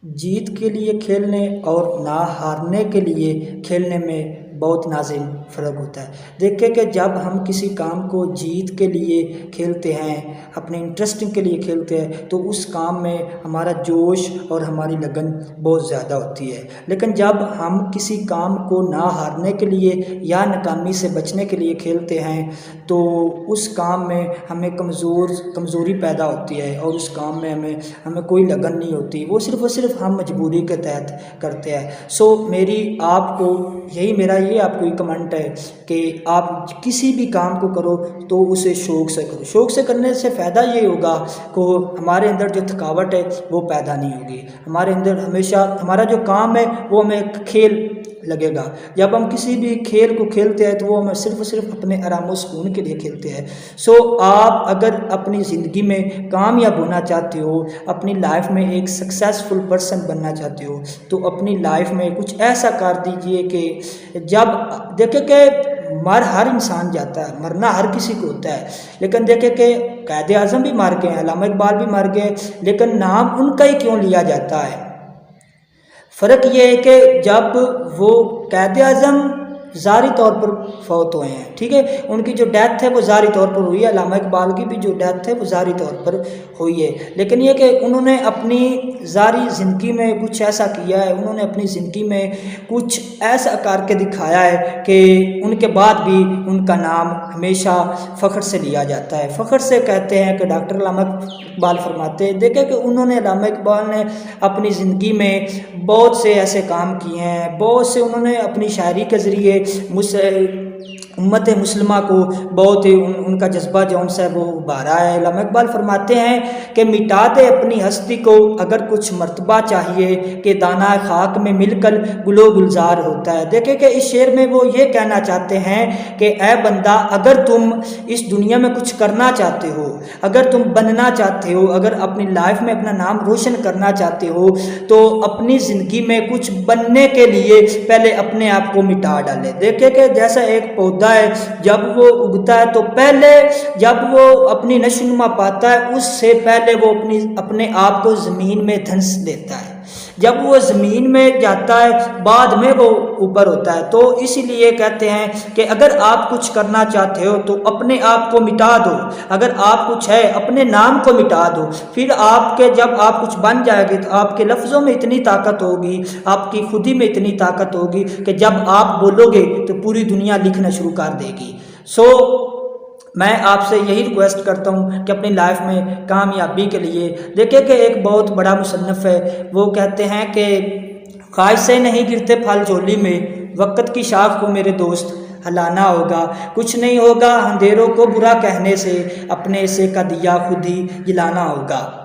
जीत के लिए खेलने और ना हारने के लिए खेलने में बहुत नाज़िम फ़र्क होता है। देखिए कि जब हम किसी काम को जीत के लिए खेलते हैं, अपने इंटरेस्टिंग के लिए खेलते हैं, तो उस काम में हमारा जोश और हमारी लगन बहुत ज़्यादा होती है। लेकिन जब हम किसी काम को ना हारने के लिए या नाकामी से बचने के लिए खेलते हैं, तो उस काम में हमें कमज़ोरी पैदा होती है और उस काम में हमें कोई लगन नहीं होती। वो सिर्फ़ हम मजबूरी के तहत करते हैं। सो मेरा ये आपको कमेंट है कि आप किसी भी काम को करो तो उसे शौक़ से करो। शौक़ से करने से फ़ायदा ये होगा कि हमारे अंदर जो थकावट है वो पैदा नहीं होगी। हमारे अंदर हमेशा हमारा जो काम है वो हमें एक खेल लगेगा। जब हम किसी भी खेल को खेलते हैं तो वो हम सिर्फ अपने आराम व सुकून के लिए खेलते हैं। सो आप अगर अपनी ज़िंदगी में कामयाब होना चाहते हो, अपनी लाइफ में एक सक्सेसफुल पर्सन बनना चाहते हो, तो अपनी लाइफ में कुछ ऐसा कर दीजिए कि जब देखिए कि हर इंसान जाता है, मरना हर किसी को होता है, लेकिन देखे कि कायदे आज़म भी मर गए, अल्लामा इकबाल भी मर गए, लेकिन नाम उनका ही क्यों लिया जाता है? फ़र्क ये है कि जब वो कायदे आज़म ज़ाहरी तौर पर फौत हुए हैं, ठीक है, उनकी जो डेथ है वो ज़ाहरी तौर पर हुई है। अल्लामा इकबाल की भी जो डेथ है वो ज़ाहरी तौर पर हुई है, लेकिन ये कि उन्होंने अपनी ज़ाहरी ज़िंदगी में कुछ ऐसा किया है, उन्होंने अपनी ज़िंदगी में कुछ ऐसा करके दिखाया है कि उनके बाद भी उनका नाम हमेशा फ़ख्र से लिया जाता है। फ़ख्र से कहते हैं कि डॉक्टर अल्लामा इकबाल फरमाते हैं, देखें कि अल्लामा इकबाल ने अपनी ज़िंदगी में बहुत से ऐसे काम किए हैं, बहुत से उन्होंने अपनी शायरी के ज़रिए उम्मत मुस्लिमा को बहुत ही उनका जज्बा जौन सा है वो उभारा है। अल्लामा इकबाल फरमाते हैं कि मिटा दे अपनी हस्ती को अगर कुछ मर्तबा चाहिए कि दाना खाक में मिलकर गुलो गुलजार होता है। देखें कि इस शेर में वो ये कहना चाहते हैं कि ऐ बंदा, अगर तुम इस दुनिया में कुछ करना चाहते हो, अगर तुम बनना चाहते हो, अगर अपनी लाइफ में अपना नाम रोशन करना चाहते हो, तो अपनी ज़िंदगी में कुछ बनने के लिए पहले अपने आप को मिटा डाले। देखें कि जैसा एक पौधा है, जब वो उगता है तो पहले जब वो अपनी नशोनुमा पाता है उससे पहले वो अपने आप को ज़मीन में धंस देता है। जब वो ज़मीन में जाता है बाद में वो ऊपर होता है। तो इसीलिए कहते हैं कि अगर आप कुछ करना चाहते हो तो अपने आप को मिटा दो। अगर आप कुछ है अपने नाम को मिटा दो, फिर जब आप कुछ बन जाएंगे तो आपके लफ्ज़ों में इतनी ताकत होगी, आपकी खुदी में इतनी ताकत होगी कि जब आप बोलोगे तो पूरी दुनिया लिखना शुरू कर देगी। मैं आपसे यही रिक्वेस्ट करता हूँ कि अपनी लाइफ में कामयाबी के लिए देखिए कि एक बहुत बड़ा मुसन्निफ़ है, वो कहते हैं कि ख्वाहिश से नहीं गिरते फल झोली में, वक़्त की शाख को मेरे दोस्त हिलाना होगा। कुछ नहीं होगा अंधेरों को बुरा कहने से, अपने से का दिया खुद ही जलाना होगा।